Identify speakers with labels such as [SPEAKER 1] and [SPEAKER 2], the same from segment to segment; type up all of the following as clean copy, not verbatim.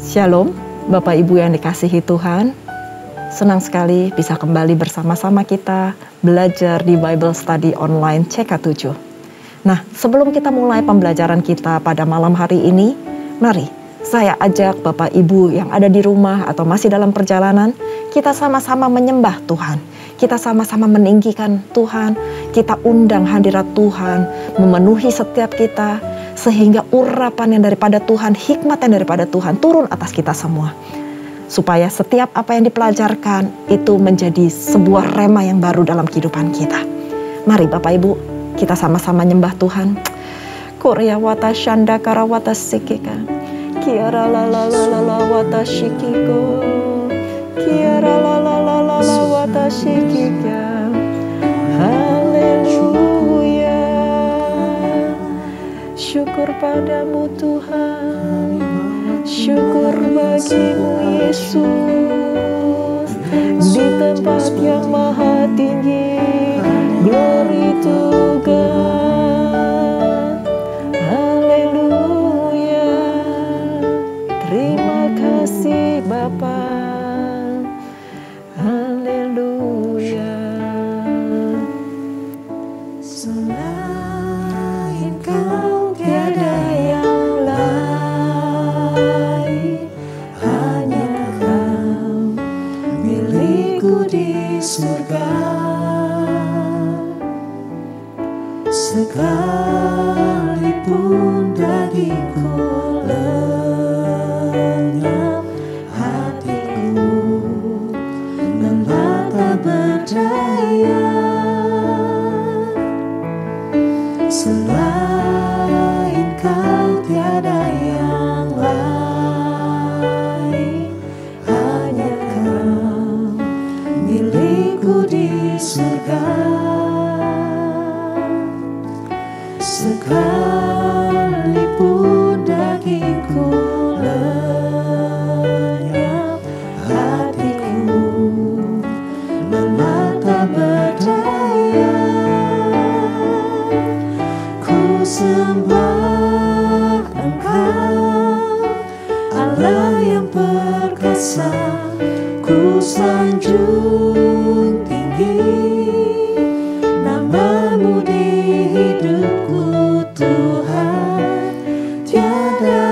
[SPEAKER 1] Shalom, Bapak Ibu yang dikasihi Tuhan. Senang sekali bisa kembali bersama-sama kita belajar di Bible Study Online CK7. Nah, sebelum kita mulai pembelajaran kita pada malam hari ini, mari saya ajak Bapak Ibu yang ada di rumah atau masih dalam perjalanan, kita sama-sama menyembah Tuhan. Kita sama-sama meninggikan Tuhan, kita undang hadirat Tuhan, memenuhi setiap kita, sehingga urapan yang daripada Tuhan, hikmat yang daripada Tuhan turun atas kita semua. Supaya setiap apa yang dipelajarkan itu menjadi sebuah rema yang baru dalam kehidupan kita. Mari Bapak Ibu, kita sama-sama nyembah Tuhan. Korea wata shanda kara wata sikika. Kiara la la la la la wata shikiko. Kiara la la la la la wata shikika. Haleluya. Syukur padamu Tuhan, syukur bagimu Yesus, di tempat yang maha tinggi, glory to God, haleluya, terima kasih Bapa, haleluya. Selain Kau tiada yang lain, hanya Kau milikku di surga. Sekalipun dagingku lenyap, hatiku lelah tak berdaya. Selain Kau tiada yang lain, hanya Kau milikku di surga. Sekalipun dagingku lenyap, hatiku lelah tak berdaya. Ku sembah Engkau, Allah yang perkasa. Ku sanjung tinggi nama-Mu di hidupku Tuhan, tiada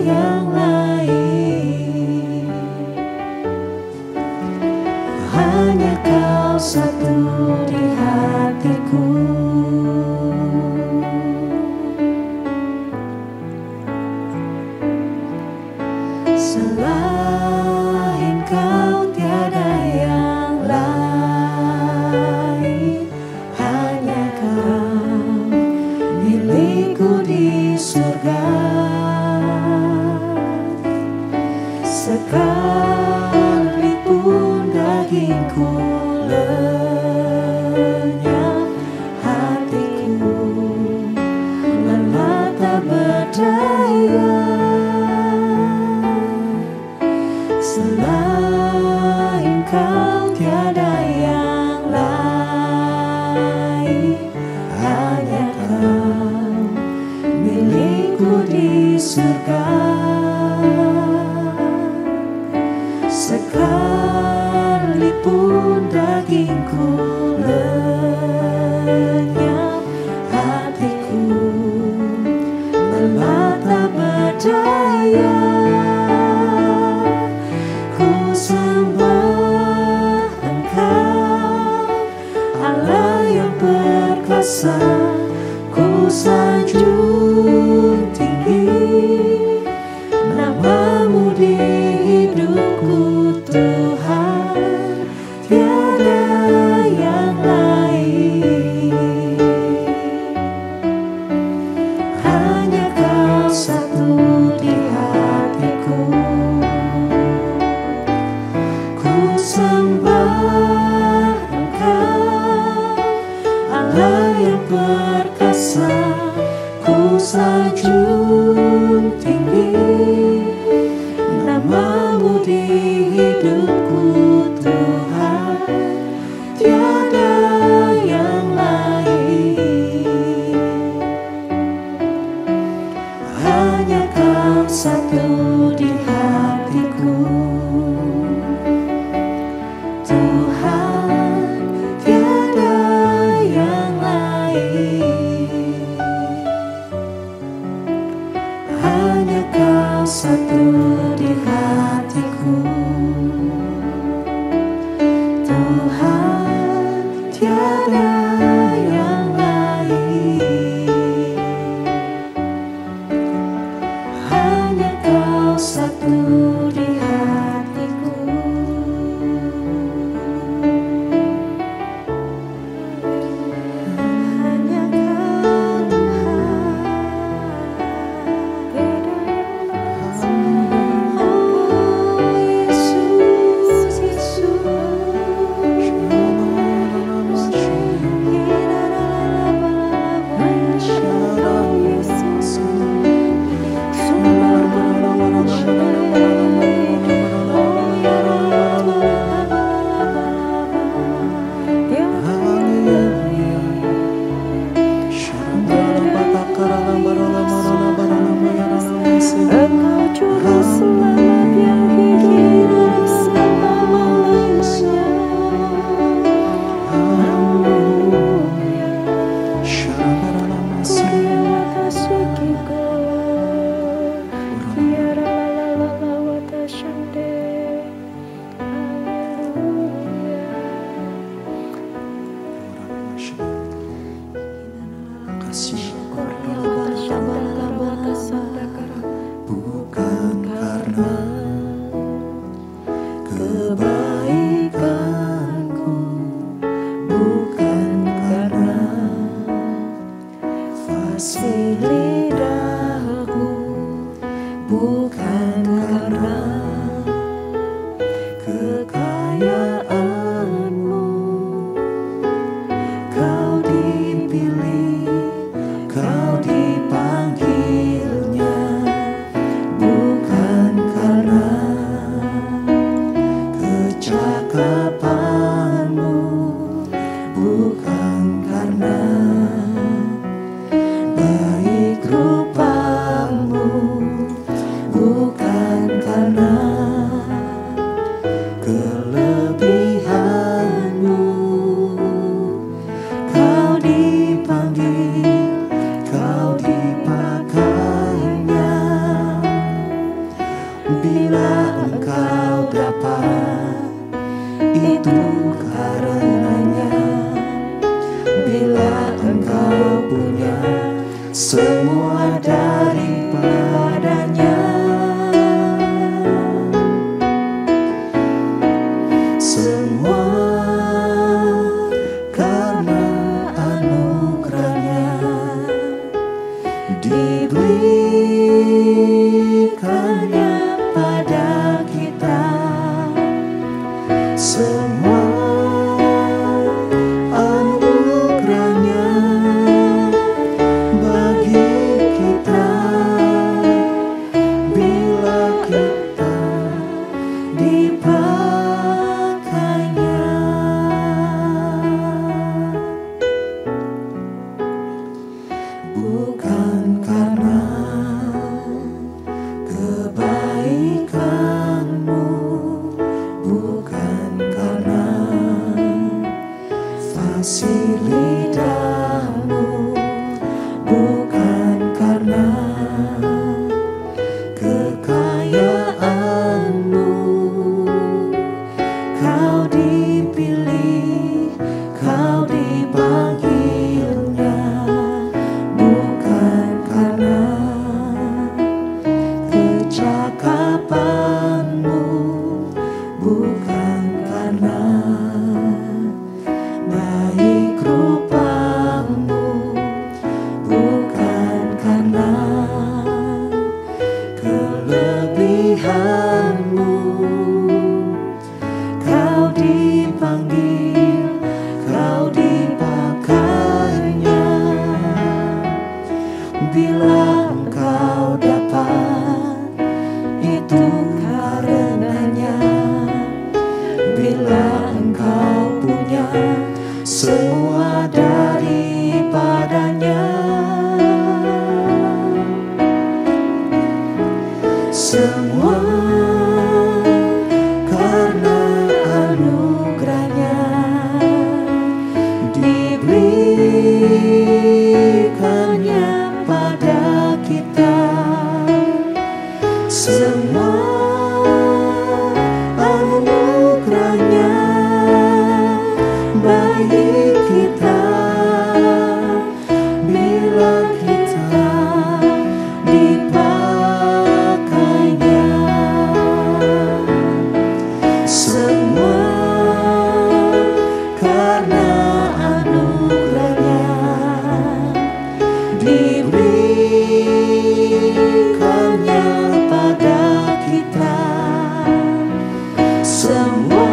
[SPEAKER 1] yang lain. Hanya Kau satu di hatiku. Selain Kau tiada yang lain, hanya Kau milikku di surga. Sekalipun dagingku lenyap, hatiku lelah tak berdaya. Selain Kau tiada yang lain, hanya Kau milikku di surga. Sekalipun dagingku lenyap, hatiku lelah tak berdaya. Ku sanjung tinggi nama-Mu di hidupku Tuhan, tiada yang lain. Hanya Kau satu di hatiku. Ku sembah Engkau, Allah yang perkasa. Ku sanjung tinggi nama-Mu di hidupku Tuhan, tiada yang lain. Hanya Kau satu di hatiku.
[SPEAKER 2] Kau satu di hatiku, Tuhan, tiada yang lain. Hanya Kau satu di hatiku. Hanya Kau, Tuhan. Oh Yesus, Engkau juru selamat yang hidup selama-lamanya. Haleluya. Kuriela kasukiko, kiara la wata shande. Haleluya.
[SPEAKER 3] Bukan karena kebaikanku, bukan karena fasih lidahku, bukan karena kekayaanmu. Kau dipilih, Kau dipanggilnya, bukan karena kecakapanmu, bukan karena baik rupamu, bukan karena kelebihanmu. Kau dipanggil, Kau dipakainya. Bila Engkau dapat, itu karenanya. Bila Engkau punya, semua daripadanya. Semua karena anugerahnya diberikannya pada kita. Semua anugerahnya bagi kita, bila kita dipakainya. Bukan karena kebaikanmu, bukan karena fasih lidahmu, bukan karena kekayaanmu. Kau dipilih, Kau dipanggilnya, bukan karena kecakapanmu, bukan karena baik rupamu, bukan karena kelebihanmu. Kau dipanggil, Kau dipakainya. Bila Engkau dapat, itu karenanya. Bila Engkau punya, semua daripadanya. Semua karena anugerahnya diberikannya pada kita. semua anugerahnya bagi kita bila kita dipakainya. Semua karena anugerahnya diberikannya pada kita. Semua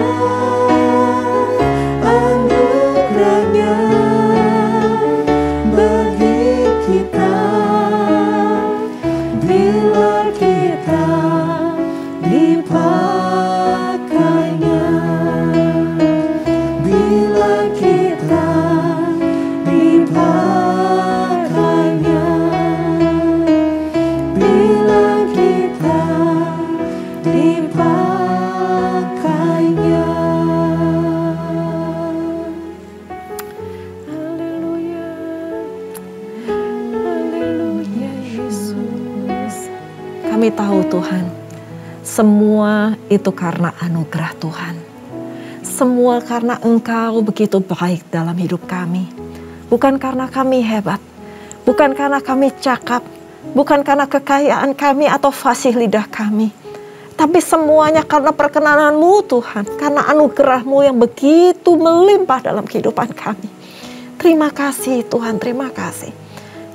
[SPEAKER 3] anugerahnya bagi kita bila kita dipakainya. Bila kita dipakainya. Bila kita dipakainya.
[SPEAKER 2] Haleluya. Haleluya Yesus.
[SPEAKER 1] Kami tahu Tuhan, semua itu karena anugerah Tuhan. Semua karena Engkau begitu baik dalam hidup kami. Bukan karena kami hebat, bukan karena kami cakap, bukan karena kekayaan kami atau fasih lidah kami. Tapi semuanya karena perkenanan-Mu Tuhan, karena anugerah-Mu yang begitu melimpah dalam kehidupan kami. Terima kasih Tuhan, terima kasih.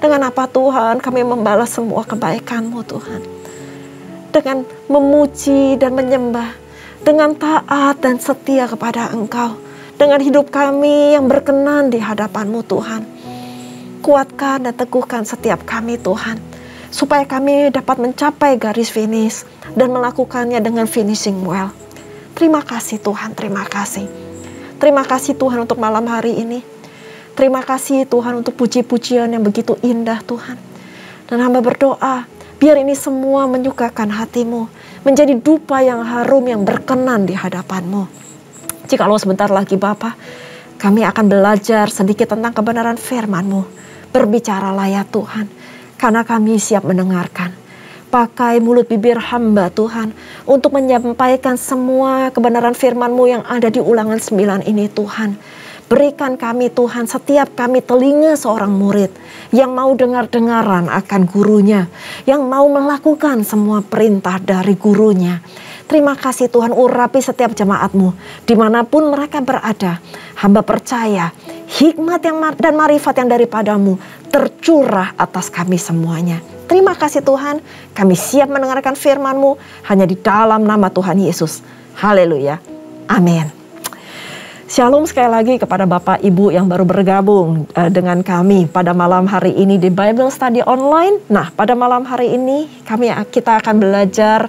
[SPEAKER 1] Dengan apa Tuhan kami membalas semua kebaikan-Mu Tuhan. Dengan memuji dan menyembah, dengan taat dan setia kepada Engkau, dengan hidup kami yang berkenan di hadapan-Mu Tuhan. Kuatkan dan teguhkan setiap kami Tuhan, supaya kami dapat mencapai garis finish dan melakukannya dengan finishing well. Terima kasih Tuhan, terima kasih. Terima kasih Tuhan untuk malam hari ini. Terima kasih Tuhan untuk puji-pujian yang begitu indah Tuhan. Dan hamba berdoa, biar ini semua menyukakan hati-Mu, menjadi dupa yang harum yang berkenan di hadapan-Mu. Jikalau sebentar lagi Bapa, kami akan belajar sedikit tentang kebenaran firman-Mu. Berbicaralah ya Tuhan, karena kami siap mendengarkan. Pakai mulut bibir hamba Tuhan, untuk menyampaikan semua kebenaran firman-Mu yang ada di Ulangan 9 ini Tuhan. Berikan kami Tuhan, setiap kami telinga seorang murid yang mau dengar-dengaran akan gurunya, yang mau melakukan semua perintah dari gurunya. Terima kasih Tuhan, urapi setiap jemaat-Mu dimanapun mereka berada. Hamba percaya hikmat dan marifat yang daripada-Mu tercurah atas kami semuanya. Terima kasih Tuhan, kami siap mendengarkan firman-Mu hanya di dalam nama Tuhan Yesus. Haleluya, amin. Shalom sekali lagi kepada Bapak Ibu yang baru bergabung dengan kami pada malam hari ini di Bible Study Online. Nah, pada malam hari ini kita akan belajar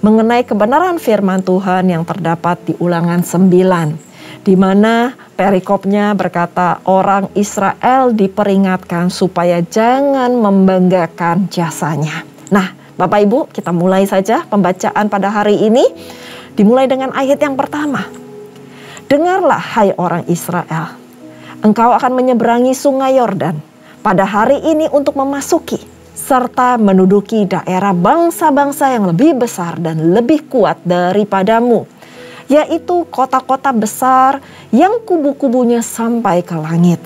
[SPEAKER 1] mengenai kebenaran firman Tuhan yang terdapat di Ulangan 9, di mana perikopnya berkata orang Israel diperingatkan supaya jangan membanggakan jasanya. Nah, Bapak Ibu, kita mulai saja pembacaan pada hari ini, dimulai dengan ayat yang pertama. Dengarlah hai orang Israel, engkau akan menyeberangi sungai Yordan pada hari ini untuk memasuki serta menduduki daerah bangsa-bangsa yang lebih besar dan lebih kuat daripadamu, yaitu kota-kota besar yang kubu-kubunya sampai ke langit.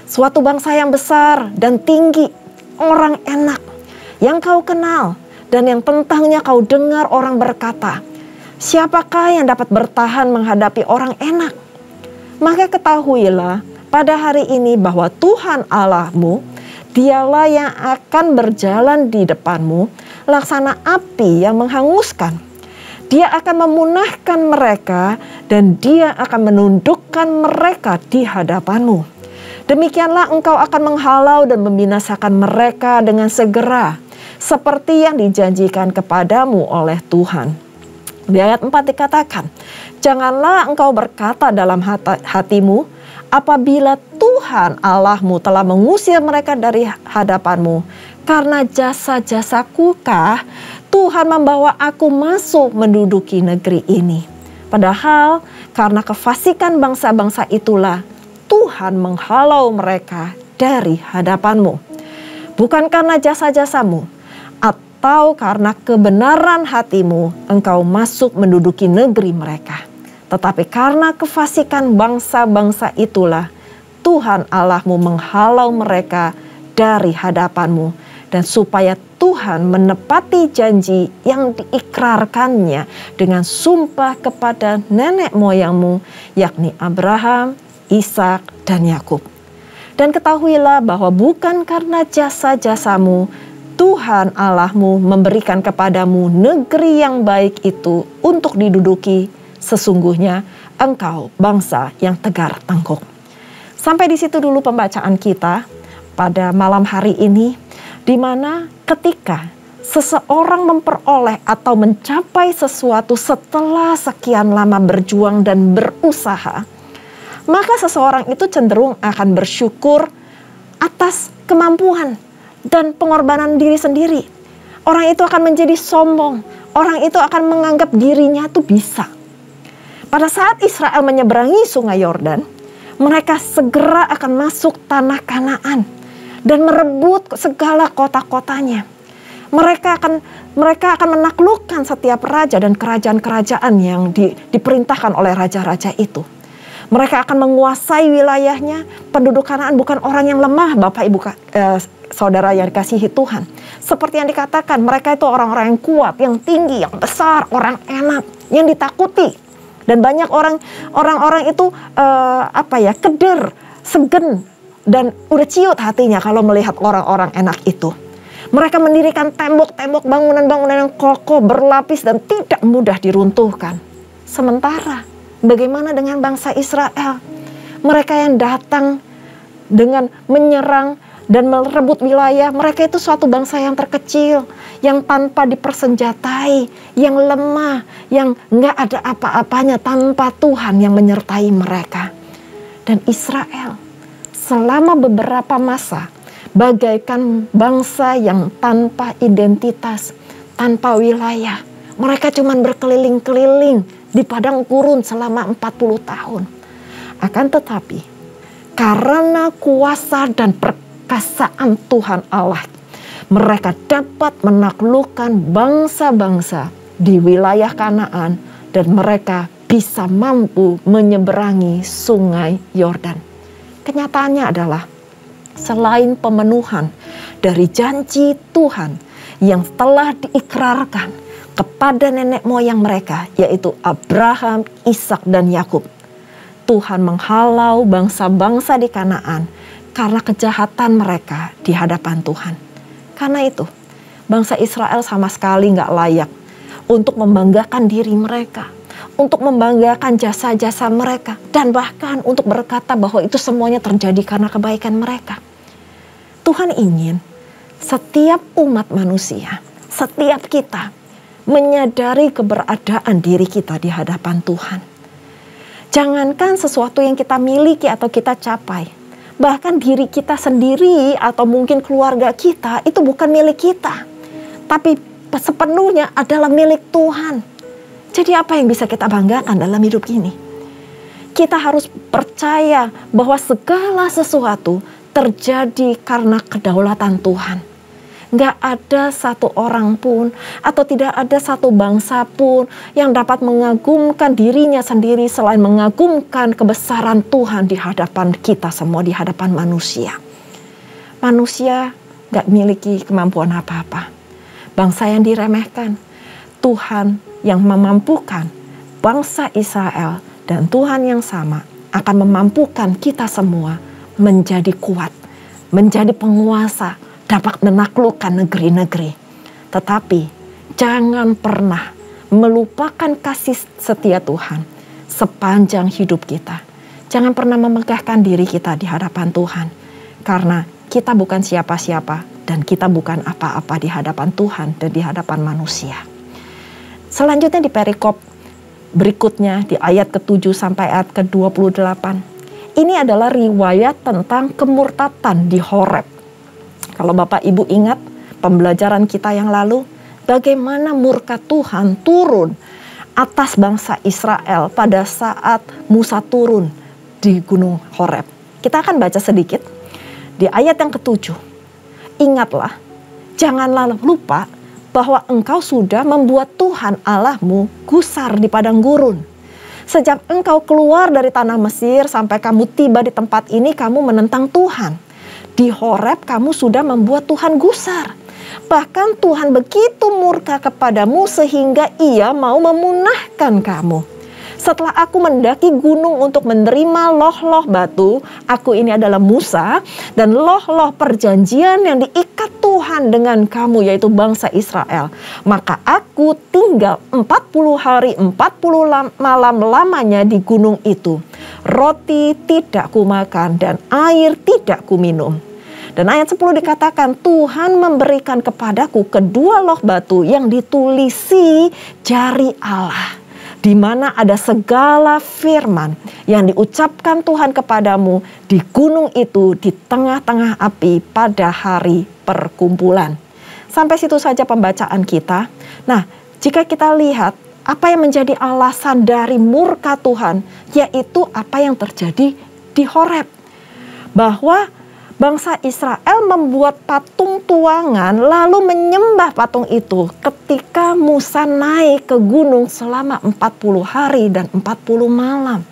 [SPEAKER 1] Suatu bangsa yang besar dan tinggi, orang enak, yang kau kenal dan yang tentangnya kau dengar orang berkata, siapakah yang dapat bertahan menghadapi orang enak? Maka ketahuilah pada hari ini bahwa Tuhan Allahmu, dialah yang akan berjalan di depanmu, laksana api yang menghanguskan. Dia akan memunahkan mereka dan dia akan menundukkan mereka di hadapanmu. Demikianlah engkau akan menghalau dan membinasakan mereka dengan segera, seperti yang dijanjikan kepadamu oleh Tuhan. Di ayat 4 dikatakan, janganlah engkau berkata dalam hatimu, apabila Tuhan Allahmu telah mengusir mereka dari hadapanmu, karena jasa-jasakukah Tuhan membawa aku masuk menduduki negeri ini. Padahal karena kefasikan bangsa-bangsa itulah Tuhan menghalau mereka dari hadapanmu. Bukan karena jasa-jasamu Atau karena kebenaran hatimu engkau masuk menduduki negeri mereka. Tetapi karena kefasikan bangsa-bangsa itulah Tuhan Allahmu menghalau mereka dari hadapanmu. Dan supaya Tuhan menepati janji yang diikrarkannya dengan sumpah kepada nenek moyangmu, yakni Abraham, Ishak, dan Yakub. Dan ketahuilah bahwa bukan karena jasa-jasamu, Tuhan Allahmu memberikan kepadamu negeri yang baik itu untuk diduduki. Sesungguhnya engkau bangsa yang tegar tangguh. Sampai di situ dulu pembacaan kita pada malam hari ini, di mana ketika seseorang memperoleh atau mencapai sesuatu setelah sekian lama berjuang dan berusaha, maka seseorang itu cenderung akan bersyukur atas kemampuan dan pengorbanan diri sendiri. Orang itu akan menjadi sombong, orang itu akan menganggap dirinya itu bisa. Pada saat Israel menyeberangi sungai Yordan, mereka segera akan masuk tanah Kanaan dan merebut segala kota-kotanya. Mereka akan menaklukkan setiap raja dan kerajaan-kerajaan yang diperintahkan oleh raja-raja itu. Mereka akan menguasai wilayahnya. Penduduk Kanaan bukan orang yang lemah, Bapak Ibu saudara yang dikasihi Tuhan. Seperti yang dikatakan, mereka itu orang-orang yang kuat, yang tinggi, yang besar, orang enak, yang ditakuti. Dan banyak orang-orang itu keder, segen, dan udah ciut hatinya kalau melihat orang-orang enak itu. Mereka mendirikan tembok-tembok, bangunan-bangunan yang kokoh, berlapis dan tidak mudah diruntuhkan. Sementara bagaimana dengan bangsa Israel? Mereka yang datang dengan menyerang dan merebut wilayah, mereka itu suatu bangsa yang terkecil, yang tanpa dipersenjatai, yang lemah, yang nggak ada apa-apanya tanpa Tuhan yang menyertai mereka. Dan Israel selama beberapa masa bagaikan bangsa yang tanpa identitas, tanpa wilayah. Mereka cuma berkeliling-keliling di padang gurun selama 40 tahun. Akan tetapi, karena kuasa dan perkasaan Tuhan Allah, mereka dapat menaklukkan bangsa-bangsa di wilayah Kanaan dan mereka bisa mampu menyeberangi sungai Yordan. Kenyataannya adalah selain pemenuhan dari janji Tuhan yang telah diikrarkan kepada nenek moyang mereka, yaitu Abraham, Ishak, dan Yakub, Tuhan menghalau bangsa-bangsa di Kanaan karena kejahatan mereka di hadapan Tuhan. Karena itu, bangsa Israel sama sekali nggak layak untuk membanggakan diri mereka, untuk membanggakan jasa-jasa mereka, dan bahkan untuk berkata bahwa itu semuanya terjadi karena kebaikan mereka. Tuhan ingin setiap umat manusia, setiap kita menyadari keberadaan diri kita di hadapan Tuhan. Jangankan sesuatu yang kita miliki atau kita capai, bahkan diri kita sendiri atau mungkin keluarga kita itu bukan milik kita, tapi sepenuhnya adalah milik Tuhan. Jadi apa yang bisa kita banggakan dalam hidup ini? Kita harus percaya bahwa segala sesuatu terjadi karena kedaulatan Tuhan. Gak ada satu orang pun atau tidak ada satu bangsa pun yang dapat mengagumkan dirinya sendiri selain mengagumkan kebesaran Tuhan di hadapan kita semua, di hadapan manusia. Manusia gak miliki kemampuan apa-apa. Bangsa yang diremehkan, Tuhan yang memampukan bangsa Israel dan Tuhan yang sama akan memampukan kita semua menjadi kuat, menjadi penguasa, dapat menaklukkan negeri-negeri. Tetapi jangan pernah melupakan kasih setia Tuhan sepanjang hidup kita. Jangan pernah memegahkan diri kita di hadapan Tuhan. Karena kita bukan siapa-siapa dan kita bukan apa-apa di hadapan Tuhan dan di hadapan manusia. Selanjutnya di perikop berikutnya di ayat ke-7 sampai ayat ke-28. Ini adalah riwayat tentang kemurtatan di Horeb. Kalau Bapak Ibu ingat pembelajaran kita yang lalu, bagaimana murka Tuhan turun atas bangsa Israel pada saat Musa turun di Gunung Horeb. Kita akan baca sedikit di ayat yang ke-7. Ingatlah, janganlah lupa bahwa engkau sudah membuat Tuhan Allahmu gusar di padang gurun. Sejak engkau keluar dari tanah Mesir sampai kamu tiba di tempat ini, kamu menentang Tuhan. Di Horeb kamu sudah membuat Tuhan gusar. Bahkan Tuhan begitu murka kepadamu sehingga ia mau memunahkan kamu. Setelah aku mendaki gunung untuk menerima loh-loh batu, aku ini adalah Musa, dan loh-loh perjanjian yang diikat Tuhan dengan kamu, yaitu bangsa Israel. Maka aku tinggal 40 hari 40 malam lamanya di gunung itu. Roti tidak kumakan dan air tidak kuminum. Dan ayat 10 dikatakan, Tuhan memberikan kepadaku kedua loh batu yang ditulisi jari Allah, di mana ada segala firman yang diucapkan Tuhan kepadamu di gunung itu di tengah-tengah api pada hari perkumpulan. Sampai situ saja pembacaan kita. Nah, jika kita lihat apa yang menjadi alasan dari murka Tuhan, yaitu apa yang terjadi di Horeb. Bahwa bangsa Israel membuat patung tuangan lalu menyembah patung itu ketika Musa naik ke gunung selama 40 hari dan 40 malam.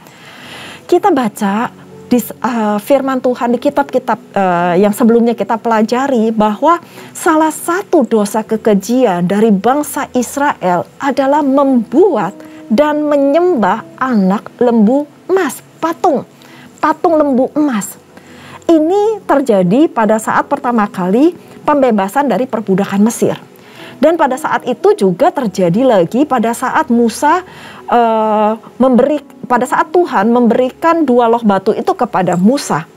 [SPEAKER 1] Kita baca di firman Tuhan di kitab-kitab yang sebelumnya kita pelajari bahwa salah satu dosa kekejian dari bangsa Israel adalah membuat dan menyembah anak lembu emas, patung lembu emas. Ini terjadi pada saat pertama kali pembebasan dari perbudakan Mesir. Dan pada saat itu juga terjadi lagi pada saat pada saat Tuhan memberikan dua loh batu itu kepada Musa.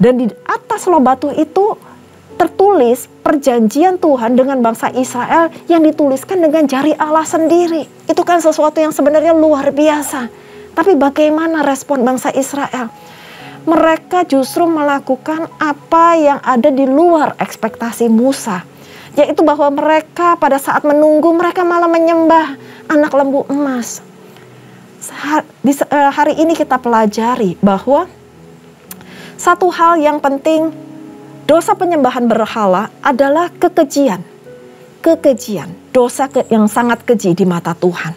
[SPEAKER 1] Dan di atas loh batu itu tertulis perjanjian Tuhan dengan bangsa Israel yang dituliskan dengan jari Allah sendiri. Itu kan sesuatu yang sebenarnya luar biasa. Tapi bagaimana respon bangsa Israel? Mereka justru melakukan apa yang ada di luar ekspektasi Musa. Yaitu bahwa mereka pada saat menunggu, mereka malah menyembah anak lembu emas. Hari ini kita pelajari bahwa satu hal yang penting, dosa penyembahan berhala adalah kekejian. Dosa yang sangat keji di mata Tuhan.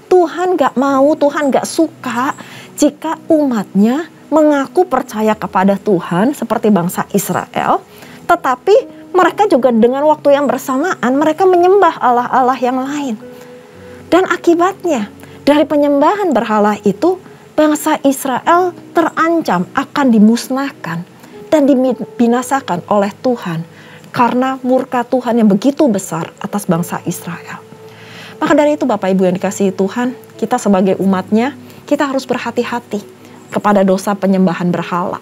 [SPEAKER 1] Tuhan gak mau, Tuhan gak suka jika umatnya mengaku percaya kepada Tuhan seperti bangsa Israel, tetapi mereka juga dengan waktu yang bersamaan mereka menyembah Allah-Allah yang lain. Dan akibatnya dari penyembahan berhala itu bangsa Israel terancam akan dimusnahkan dan dibinasakan oleh Tuhan karena murka Tuhan yang begitu besar atas bangsa Israel. Maka dari itu Bapak Ibu yang dikasihi Tuhan, kita sebagai umatnya kita harus berhati-hati kepada dosa penyembahan berhala.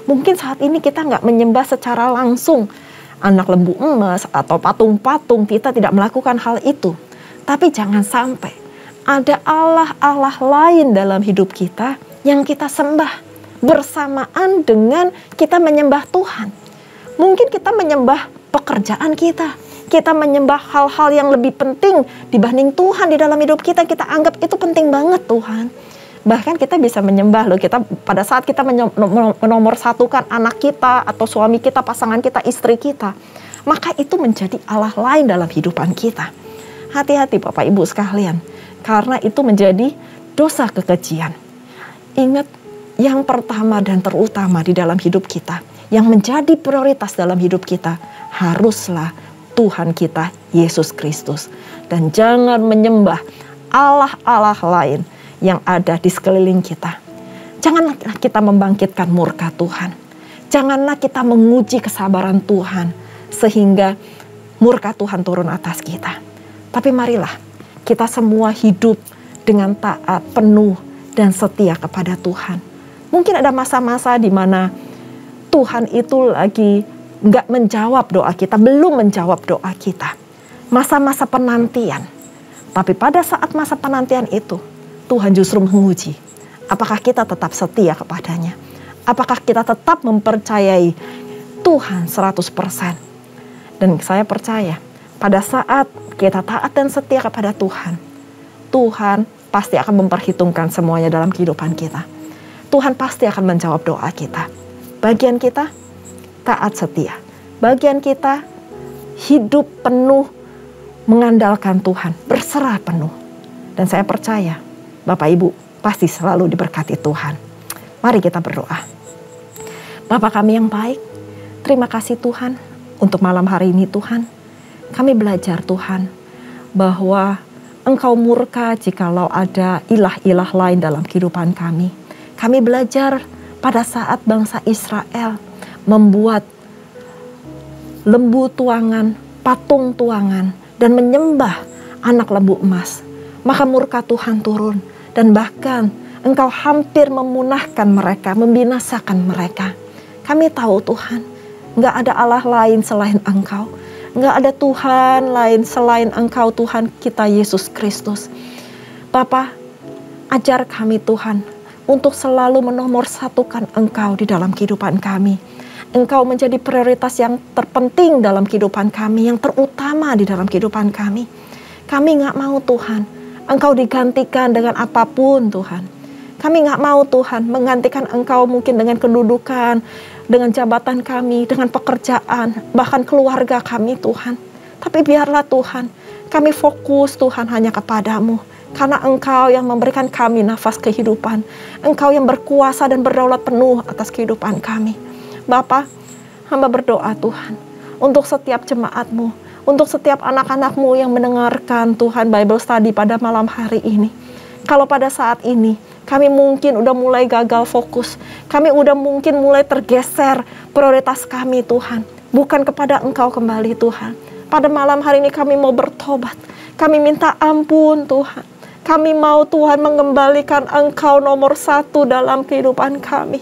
[SPEAKER 1] Mungkin saat ini kita nggak menyembah secara langsung anak lembu emas atau patung-patung, kita tidak melakukan hal itu. Tapi jangan sampai ada Allah-Allah lain dalam hidup kita yang kita sembah bersamaan dengan kita menyembah Tuhan. Mungkin kita menyembah pekerjaan kita menyembah hal-hal yang lebih penting dibanding Tuhan di dalam hidup kita. Kita anggap itu penting banget Tuhan. Bahkan kita bisa menyembah loh, kita pada saat kita menomorsatukan anak kita atau suami kita, pasangan kita, istri kita, maka itu menjadi Allah lain dalam kehidupan kita. Hati-hati Bapak Ibu sekalian, karena itu menjadi dosa kekejian. Ingat, yang pertama dan terutama di dalam hidup kita, yang menjadi prioritas dalam hidup kita, haruslah Tuhan kita Yesus Kristus. Dan jangan menyembah Allah-Allah lain yang ada di sekeliling kita. Janganlah kita membangkitkan murka Tuhan. Janganlah kita menguji kesabaran Tuhan sehingga murka Tuhan turun atas kita. Tapi marilah kita semua hidup dengan taat, penuh, dan setia kepada Tuhan. Mungkin ada masa-masa di mana Tuhan itu lagi nggak menjawab doa kita, belum menjawab doa kita. Masa-masa penantian. Tapi pada saat masa penantian itu, Tuhan justru menguji, apakah kita tetap setia kepadanya? Apakah kita tetap mempercayai Tuhan 100%? Dan saya percaya, pada saat kita taat dan setia kepada Tuhan, Tuhan pasti akan memperhitungkan semuanya dalam kehidupan kita. Tuhan pasti akan menjawab doa kita. Bagian kita, taat setia. Bagian kita, hidup penuh mengandalkan Tuhan, berserah penuh. Dan saya percaya Bapak Ibu pasti selalu diberkati Tuhan. Mari kita berdoa. Bapa kami yang baik, terima kasih Tuhan untuk malam hari ini Tuhan. Kami belajar Tuhan bahwa Engkau murka jikalau ada ilah-ilah lain dalam kehidupan kami. Kami belajar pada saat bangsa Israel membuat lembu tuangan, patung tuangan, dan menyembah anak lembu emas. Maka murka Tuhan turun, dan bahkan Engkau hampir memunahkan mereka, membinasakan mereka. Kami tahu Tuhan, nggak ada Allah lain selain Engkau. Nggak ada Tuhan lain selain Engkau, Tuhan kita Yesus Kristus. Bapa, ajar kami Tuhan untuk selalu menomorsatukan Engkau di dalam kehidupan kami. Engkau menjadi prioritas yang terpenting dalam kehidupan kami, yang terutama di dalam kehidupan kami. Kami nggak mau Tuhan, Engkau digantikan dengan apapun Tuhan. Kami nggak mau Tuhan menggantikan Engkau mungkin dengan kedudukan, dengan jabatan kami, dengan pekerjaan, bahkan keluarga kami Tuhan. Tapi biarlah Tuhan, kami fokus Tuhan hanya kepadamu. Karena Engkau yang memberikan kami nafas kehidupan. Engkau yang berkuasa dan berdaulat penuh atas kehidupan kami. Bapa, hamba berdoa Tuhan, untuk setiap jemaat-Mu, untuk setiap anak-anak-Mu yang mendengarkan Tuhan Bible Study pada malam hari ini. Kalau pada saat ini kami mungkin udah mulai gagal fokus, kami udah mungkin mulai tergeser prioritas kami Tuhan, bukan kepada Engkau kembali Tuhan. Pada malam hari ini kami mau bertobat, kami minta ampun Tuhan. Kami mau Tuhan mengembalikan Engkau nomor 1 dalam kehidupan kami.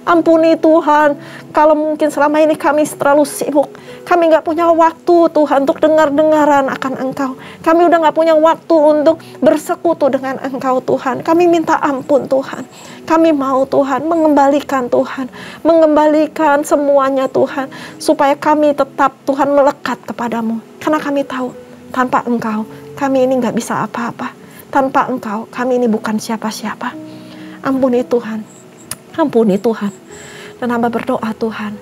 [SPEAKER 1] Ampuni Tuhan, kalau mungkin selama ini kami terlalu sibuk. Kami gak punya waktu Tuhan untuk dengar-dengaran akan Engkau. Kami udah gak punya waktu untuk bersekutu dengan Engkau Tuhan. Kami minta ampun Tuhan. Kami mau Tuhan mengembalikan Tuhan. Mengembalikan semuanya Tuhan. Supaya kami tetap Tuhan melekat kepadamu. Karena kami tahu tanpa Engkau kami ini gak bisa apa-apa. Tanpa Engkau kami ini bukan siapa-siapa. Ampuni Tuhan. Ampuni Tuhan. Dan hamba berdoa Tuhan,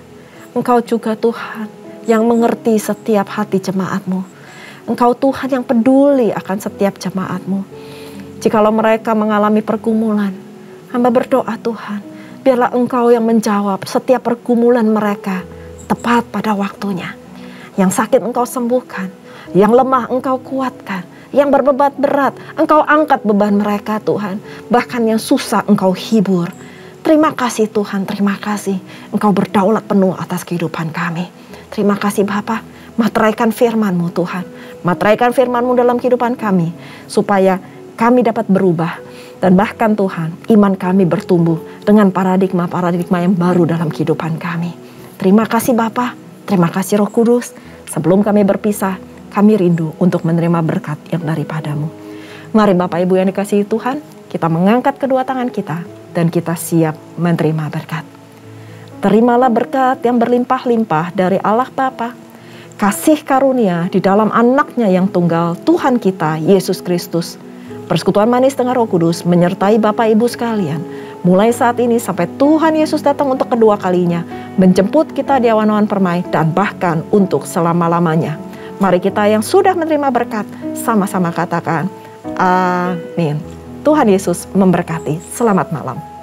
[SPEAKER 1] Engkau juga Tuhan yang mengerti setiap hati jemaat-Mu. Engkau Tuhan yang peduli akan setiap jemaat-Mu. Jikalau mereka mengalami pergumulan, hamba berdoa Tuhan, biarlah Engkau yang menjawab setiap pergumulan mereka tepat pada waktunya. Yang sakit Engkau sembuhkan, yang lemah Engkau kuatkan, yang berbeban berat Engkau angkat beban mereka Tuhan. Bahkan yang susah Engkau hibur. Terima kasih Tuhan, terima kasih. Engkau berdaulat penuh atas kehidupan kami. Terima kasih Bapa, materaikan firman-Mu Tuhan. Materaikan firman-Mu dalam kehidupan kami. Supaya kami dapat berubah. Dan bahkan Tuhan, iman kami bertumbuh dengan paradigma-paradigma yang baru dalam kehidupan kami. Terima kasih Bapa, terima kasih Roh Kudus. Sebelum kami berpisah, kami rindu untuk menerima berkat yang daripada-Mu. Mari Bapak Ibu yang dikasihi Tuhan, kita mengangkat kedua tangan kita. Dan kita siap menerima berkat. Terimalah berkat yang berlimpah-limpah dari Allah Bapa, kasih karunia di dalam anaknya yang tunggal Tuhan kita Yesus Kristus. Persekutuan manis dengan Roh Kudus menyertai Bapak Ibu sekalian. Mulai saat ini sampai Tuhan Yesus datang untuk kedua kalinya. Menjemput kita di awan-awan permai dan bahkan untuk selama-lamanya. Mari kita yang sudah menerima berkat sama-sama katakan amin. Tuhan Yesus memberkati. Selamat malam.